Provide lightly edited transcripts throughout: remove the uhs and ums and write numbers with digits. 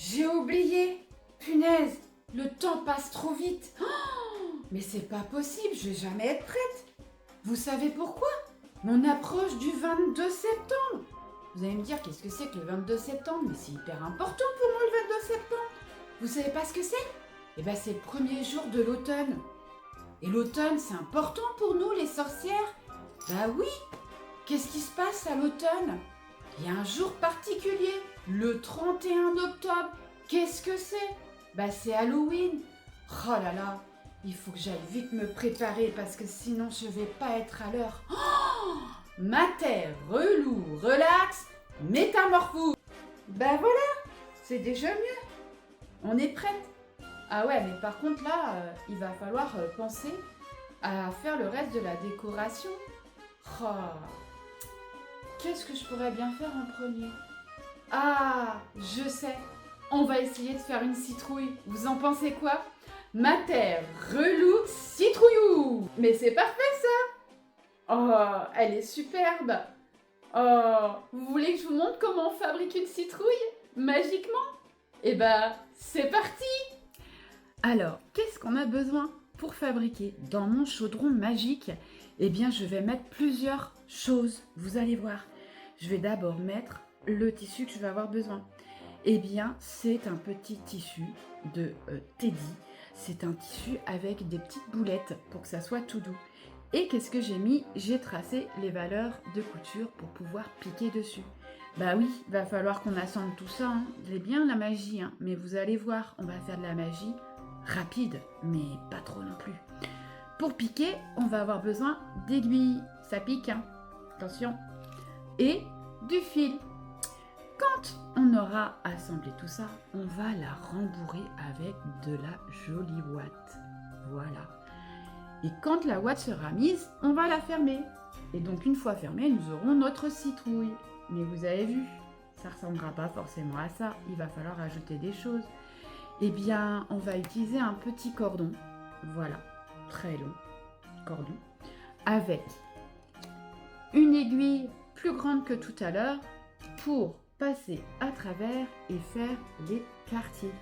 j'ai oublié. Punaise, le temps passe trop vite. Oh, mais c'est pas possible, je vais jamais être prête. Vous savez pourquoi? On approche du 22 septembre. Vous allez me dire, qu'est-ce que c'est que le 22 septembre? Mais c'est hyper important pour moi le 22 septembre. Vous savez pas ce que c'est? Eh ben c'est le premier jour de l'automne. Et l'automne, c'est important pour nous, les sorcières. Bah oui. Qu'est-ce qui se passe à l'automne? Il y a un jour particulier, le 31 octobre. Qu'est-ce que c'est? Bah c'est Halloween. Oh là là, il faut que j'aille vite me préparer parce que sinon je vais pas être à l'heure. Oh, mater, relou, relax, métamorphose. Bah voilà, c'est déjà mieux. On est prête. Ah ouais, mais par contre là, il va falloir penser à faire le reste de la décoration. Oh, qu'est-ce que je pourrais bien faire en premier? Ah, je sais. On va essayer de faire une citrouille. Vous en pensez quoi? Mater, relou, citrouillou. Mais c'est parfait ça. Oh, elle est superbe. Oh, vous voulez que je vous montre comment on fabrique une citrouille magiquement? Eh ben, c'est parti. Alors, qu'est-ce qu'on a besoin pour fabriquer? Dans mon chaudron magique, eh bien, je vais mettre plusieurs choses. Vous allez voir. Je vais d'abord mettre le tissu que je vais avoir besoin. Eh bien, c'est un petit tissu de Teddy. C'est un tissu avec des petites boulettes pour que ça soit tout doux. Et qu'est-ce que j'ai mis? J'ai tracé les valeurs de couture pour pouvoir piquer dessus. Bah oui, va falloir qu'on assemble tout ça. Hein. C'est bien la magie, hein. Mais vous allez voir, on va faire de la magie rapide, mais pas trop non plus. Pour piquer, on va avoir besoin d'aiguilles. Ça pique, hein. Attention. Et du fil. Quand on aura assemblé tout ça, on va la rembourrer avec de la jolie ouate. Voilà. Et quand la ouate sera mise, on va la fermer. Et donc une fois fermée, nous aurons notre citrouille. Mais vous avez vu, ça ne ressemblera pas forcément à ça. Il va falloir ajouter des choses. Eh bien, on va utiliser un petit cordon. Voilà, très long cordon. Avec une aiguille plus grande que tout à l'heure pour passer à travers et faire les quartiers.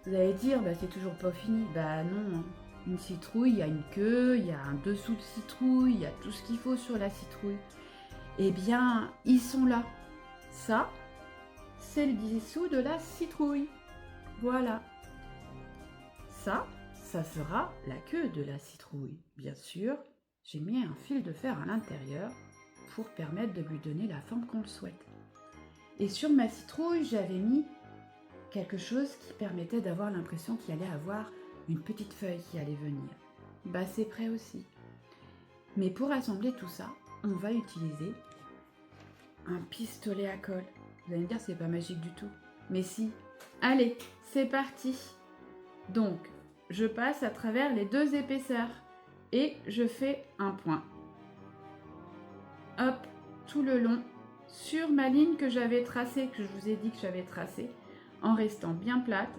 Vous allez dire, bah, c'est toujours pas fini. Bah non, hein. Une citrouille, il y a une queue, il y a un dessous de citrouille, il y a tout ce qu'il faut sur la citrouille. Eh bien, ils sont là. Ça, c'est le dessous de la citrouille. Voilà. Ça sera la queue de la citrouille. Bien sûr, j'ai mis un fil de fer à l'intérieur pour permettre de lui donner la forme qu'on le souhaite. Et sur ma citrouille, j'avais mis quelque chose qui permettait d'avoir l'impression qu'il allait avoir une petite feuille qui allait venir. Bah c'est prêt aussi. Mais pour assembler tout ça, on va utiliser un pistolet à colle. Vous allez me dire c'est pas magique du tout. Mais si. Allez, c'est parti. Donc, je passe à travers les deux épaisseurs et je fais un point. Hop, tout le long sur ma ligne que j'avais tracée, que je vous ai dit que j'avais tracée, en restant bien plate,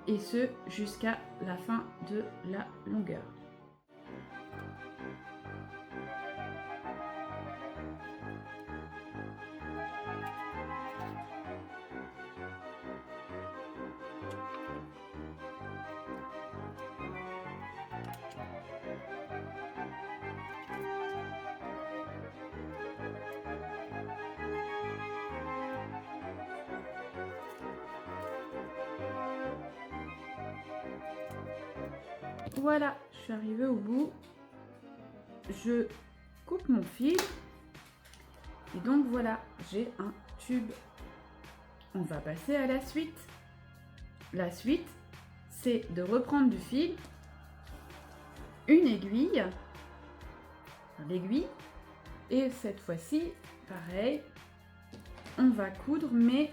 et ce jusqu'à la fin de la longueur. Voilà, je suis arrivée au bout. Je coupe mon fil. Et donc voilà, j'ai un tube. On va passer à la suite. La suite, c'est de reprendre du fil, une aiguille, l'aiguille, et cette fois-ci, pareil, on va coudre, mais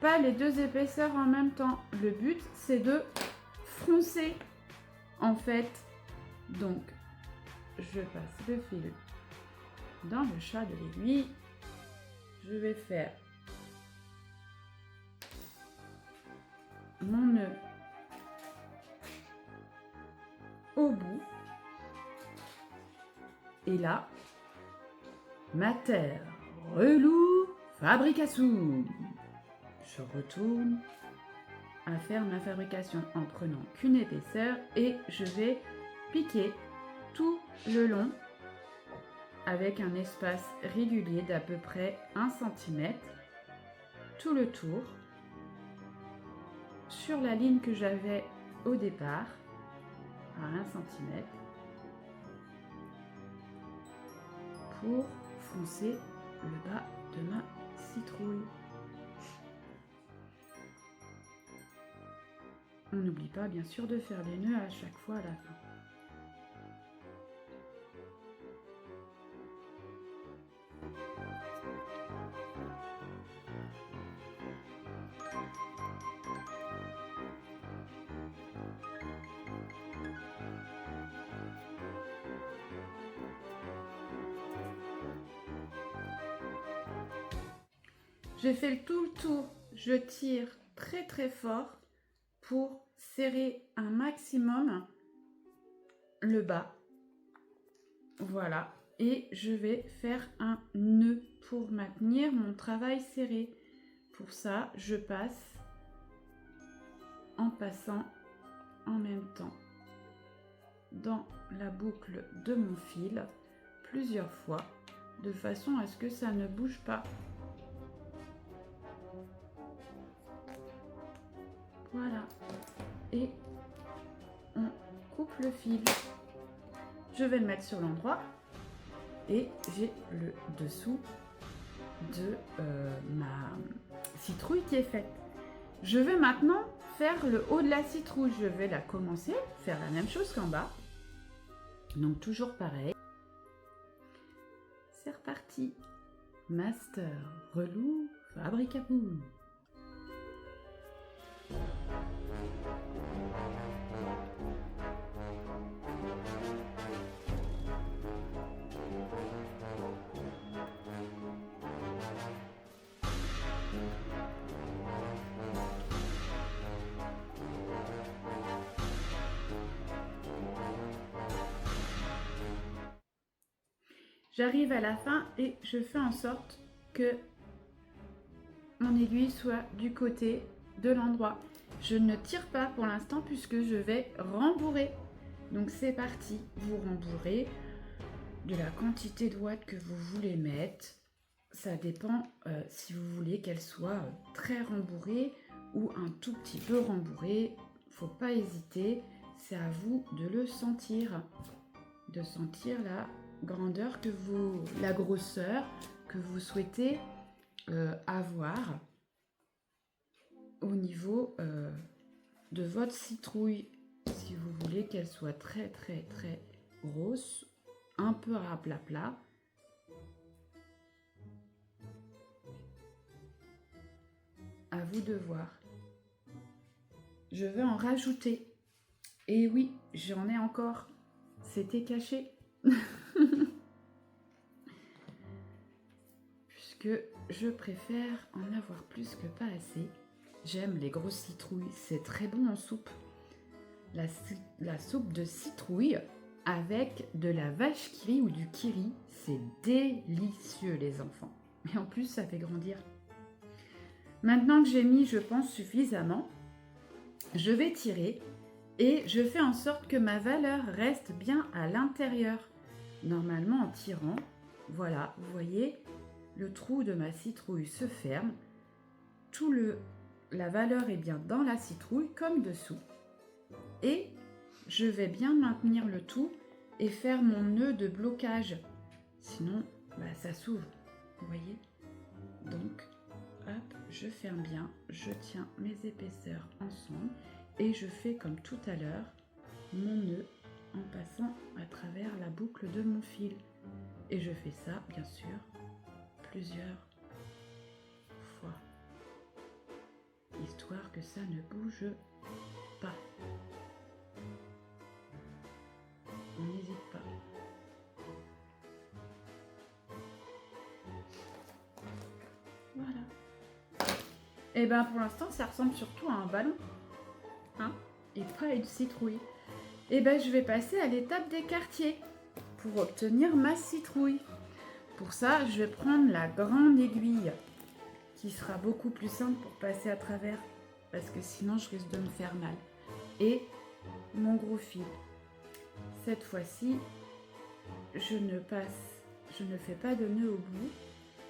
pas les deux épaisseurs en même temps. Le but, c'est de froncer, en fait. Donc, je passe le fil dans le chat de l'aiguille. Je vais faire mon nœud au bout. Et là, mater, relou, fabricassum. je retourne à faire ma fabrication en prenant qu'une épaisseur et je vais piquer tout le long avec un espace régulier d'à peu près 1 cm tout le tour sur la ligne que j'avais au départ à 1 cm pour foncer le bas de ma citrouille. On n'oublie pas bien sûr de faire des nœuds à chaque fois à la fin. J'ai fait tout le tour, je tire très très fort pour serrer un maximum le bas. Voilà, et je vais faire un nœud pour maintenir mon travail serré. Pour ça, je passe en passant en même temps dans la boucle de mon fil plusieurs fois de façon à ce que ça ne bouge pas. Voilà, et on coupe le fil. Je vais le mettre sur l'endroit et j'ai le dessous de ma citrouille qui est faite. Je vais maintenant faire le haut de la citrouille. Je vais la commencer, faire la même chose qu'en bas. Donc toujours pareil. C'est reparti. Master relou fabricapou. J'arrive à la fin et je fais en sorte que mon aiguille soit du côté de l'endroit. Je ne tire pas pour l'instant puisque je vais rembourrer. Donc c'est parti, vous rembourrez de la quantité de watts que vous voulez mettre. Ça dépend si vous voulez qu'elle soit très rembourrée ou un tout petit peu rembourrée. Faut pas hésiter, c'est à vous de le sentir, de sentir la grandeur que vous, la grosseur que vous souhaitez avoir au niveau de votre citrouille. Si vous voulez qu'elle soit très très très grosse, un peu à plat, à vous de voir. Je vais en rajouter. Et oui, j'en ai encore. C'était caché. Puisque je préfère en avoir plus que pas assez. J'aime les grosses citrouilles, c'est très bon en soupe. La soupe de citrouille avec de la vache qui rit ou du kiri, c'est délicieux les enfants. Et en plus, ça fait grandir. Maintenant que j'ai mis, je pense, suffisamment, je vais tirer et je fais en sorte que ma valeur reste bien à l'intérieur. Normalement, en tirant, voilà, vous voyez, le trou de ma citrouille se ferme. La valeur est bien dans la citrouille comme dessous. Et je vais bien maintenir le tout et faire mon nœud de blocage. Sinon, ça s'ouvre, vous voyez. Donc, hop, je ferme bien, je tiens mes épaisseurs ensemble et je fais comme tout à l'heure mon nœud en passant à travers la boucle de mon fil. Et je fais ça, bien sûr, plusieurs fois, histoire que ça ne bouge pas. On n'hésite pas. Voilà. Et bien pour l'instant, ça ressemble surtout à un ballon, hein, et pas à une citrouille. Et ben je vais passer à l'étape des quartiers pour obtenir ma citrouille. Pour ça, je vais prendre la grande aiguille qui sera beaucoup plus simple pour passer à travers, parce que sinon je risque de me faire mal. Et mon gros fil. Cette fois-ci, je ne fais pas de nœud au bout,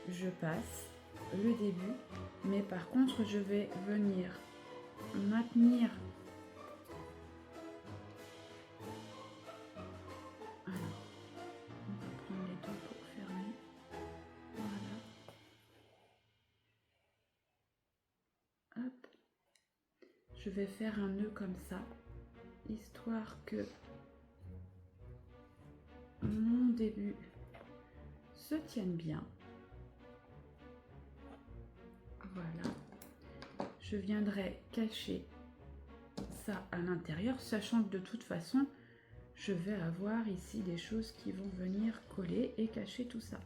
je passe le début, mais par contre je vais venir maintenir. Alors, on va prendre les deux pour fermer. Voilà. Hop. Je vais faire un nœud comme ça, histoire que mon début se tienne bien. Voilà. Je viendrai cacher ça à l'intérieur, sachant que de toute façon, je vais avoir ici des choses qui vont venir coller et cacher tout ça.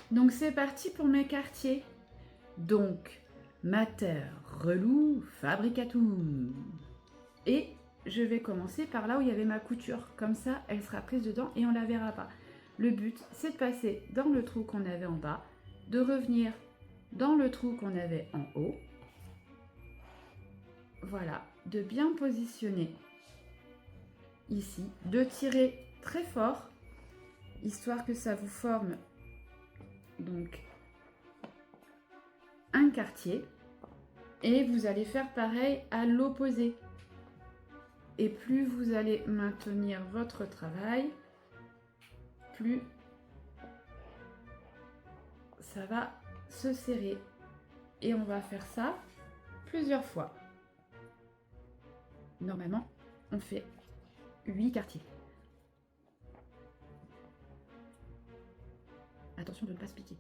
Donc c'est parti pour mes quartiers. Donc, Mater Relou Fabricatum. Et je vais commencer par là où il y avait ma couture. Comme ça, elle sera prise dedans et on ne la verra pas. Le but, c'est de passer dans le trou qu'on avait en bas, de revenir dans le trou qu'on avait en haut. Voilà, de bien positionner ici, de tirer très fort, histoire que ça vous forme donc un quartier. Et vous allez faire pareil à l'opposé. Et plus vous allez maintenir votre travail, plus ça va se serrer. Et on va faire ça plusieurs fois. Normalement, on fait 8 quartiers. Attention de ne pas se piquer.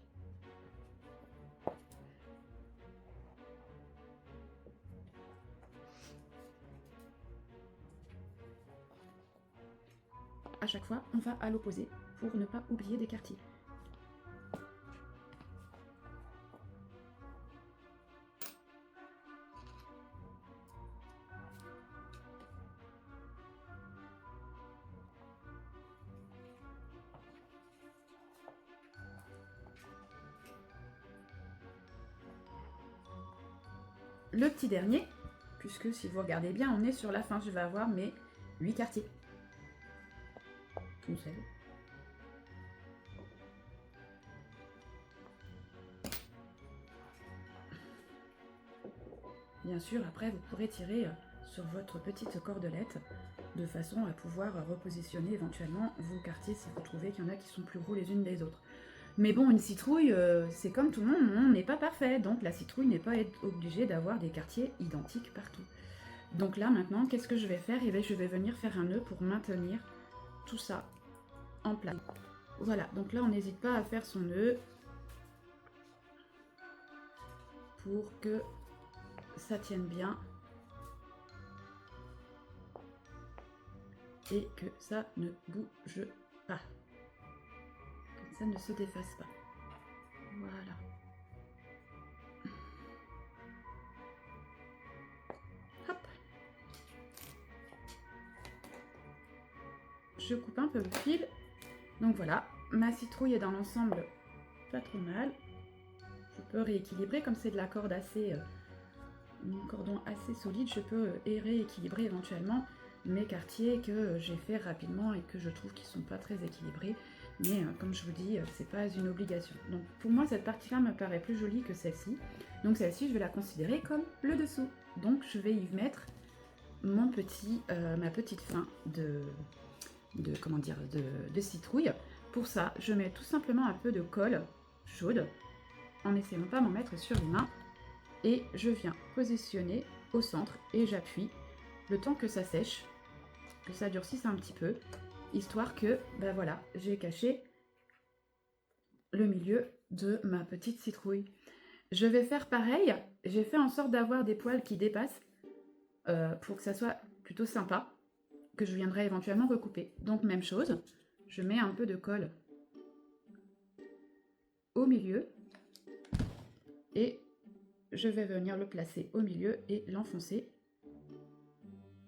À chaque fois, on va à l'opposé pour ne pas oublier des quartiers. Le petit dernier, puisque si vous regardez bien, on est sur la fin, je vais avoir mes 8 quartiers. Tout seul. Bien sûr, après, vous pourrez tirer sur votre petite cordelette de façon à pouvoir repositionner éventuellement vos quartiers si vous trouvez qu'il y en a qui sont plus gros les unes des autres. Mais bon, une citrouille, c'est comme tout le monde, on n'est pas parfait, donc la citrouille n'est pas obligée d'avoir des quartiers identiques partout. Donc là, maintenant, qu'est-ce que je vais faire? Eh bien, je vais venir faire un nœud pour maintenir tout ça en place. Voilà, donc là, on n'hésite pas à faire son nœud pour que ça tienne bien et que ça ne bouge pas, que ça ne se défasse pas. Voilà. Hop. Je coupe un peu le fil. Donc voilà, ma citrouille est dans l'ensemble pas trop mal. Je peux rééquilibrer, comme c'est de la corde assez, un cordon assez solide, je peux rééquilibrer éventuellement mes quartiers que j'ai fait rapidement et que je trouve qu'ils sont pas très équilibrés. Mais comme je vous dis, c'est pas une obligation. Donc pour moi, cette partie-là me paraît plus jolie que celle-ci. Donc celle-ci, je vais la considérer comme le dessous. Donc je vais y mettre mon ma petite fin de citrouille. Pour ça, je mets tout simplement un peu de colle chaude en essayant de pas m'en mettre sur les mains. Et je viens positionner au centre et j'appuie le temps que ça sèche, que ça durcisse un petit peu, histoire que, ben voilà, j'ai caché le milieu de ma petite citrouille. Je vais faire pareil, j'ai fait en sorte d'avoir des poils qui dépassent pour que ça soit plutôt sympa, que je viendrai éventuellement recouper. Donc même chose, je mets un peu de colle au milieu et je vais venir le placer au milieu et l'enfoncer,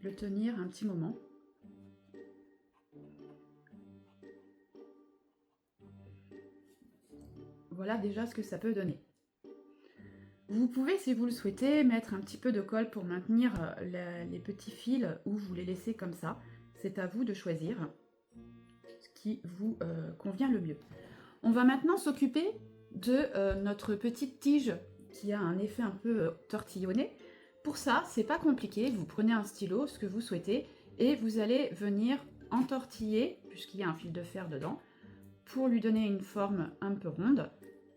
le tenir un petit moment. Voilà déjà ce que ça peut donner. Vous pouvez, si vous le souhaitez, mettre un petit peu de colle pour maintenir les petits fils ou vous les laissez comme ça. C'est à vous de choisir ce qui vous convient le mieux. On va maintenant s'occuper de notre petite tige qui a un effet un peu tortillonné. Pour ça, c'est pas compliqué, vous prenez un stylo, ce que vous souhaitez, et vous allez venir entortiller, puisqu'il y a un fil de fer dedans, pour lui donner une forme un peu ronde.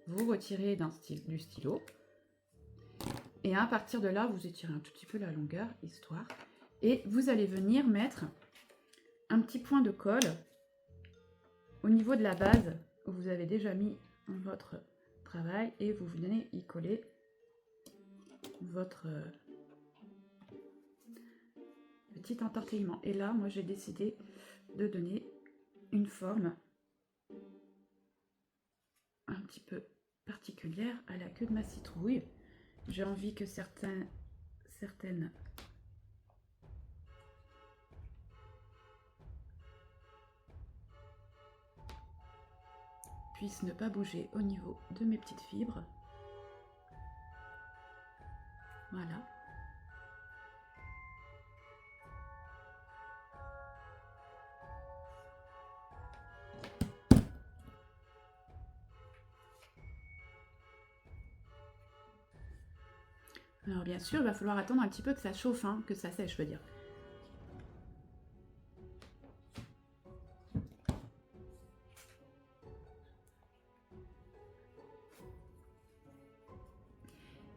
Vous retirez du stylo, et à partir de là, vous étirez un tout petit peu la longueur, histoire, et vous allez venir mettre un petit point de colle au niveau de la base où vous avez déjà mis votre travail, et vous venez y coller votre petit entortillement. Et là, moi, j'ai décidé de donner une forme un petit peu particulière à la queue de ma citrouille. J'ai envie que certaines puissent ne pas bouger au niveau de mes petites fibres. Voilà. Alors bien sûr, il va falloir attendre un petit peu que ça chauffe, hein, que ça sèche, je veux dire.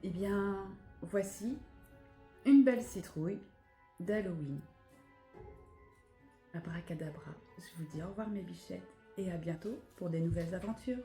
Eh bien, voici une belle citrouille d'Halloween. Abracadabra, je vous dis au revoir mes bichettes et à bientôt pour des nouvelles aventures.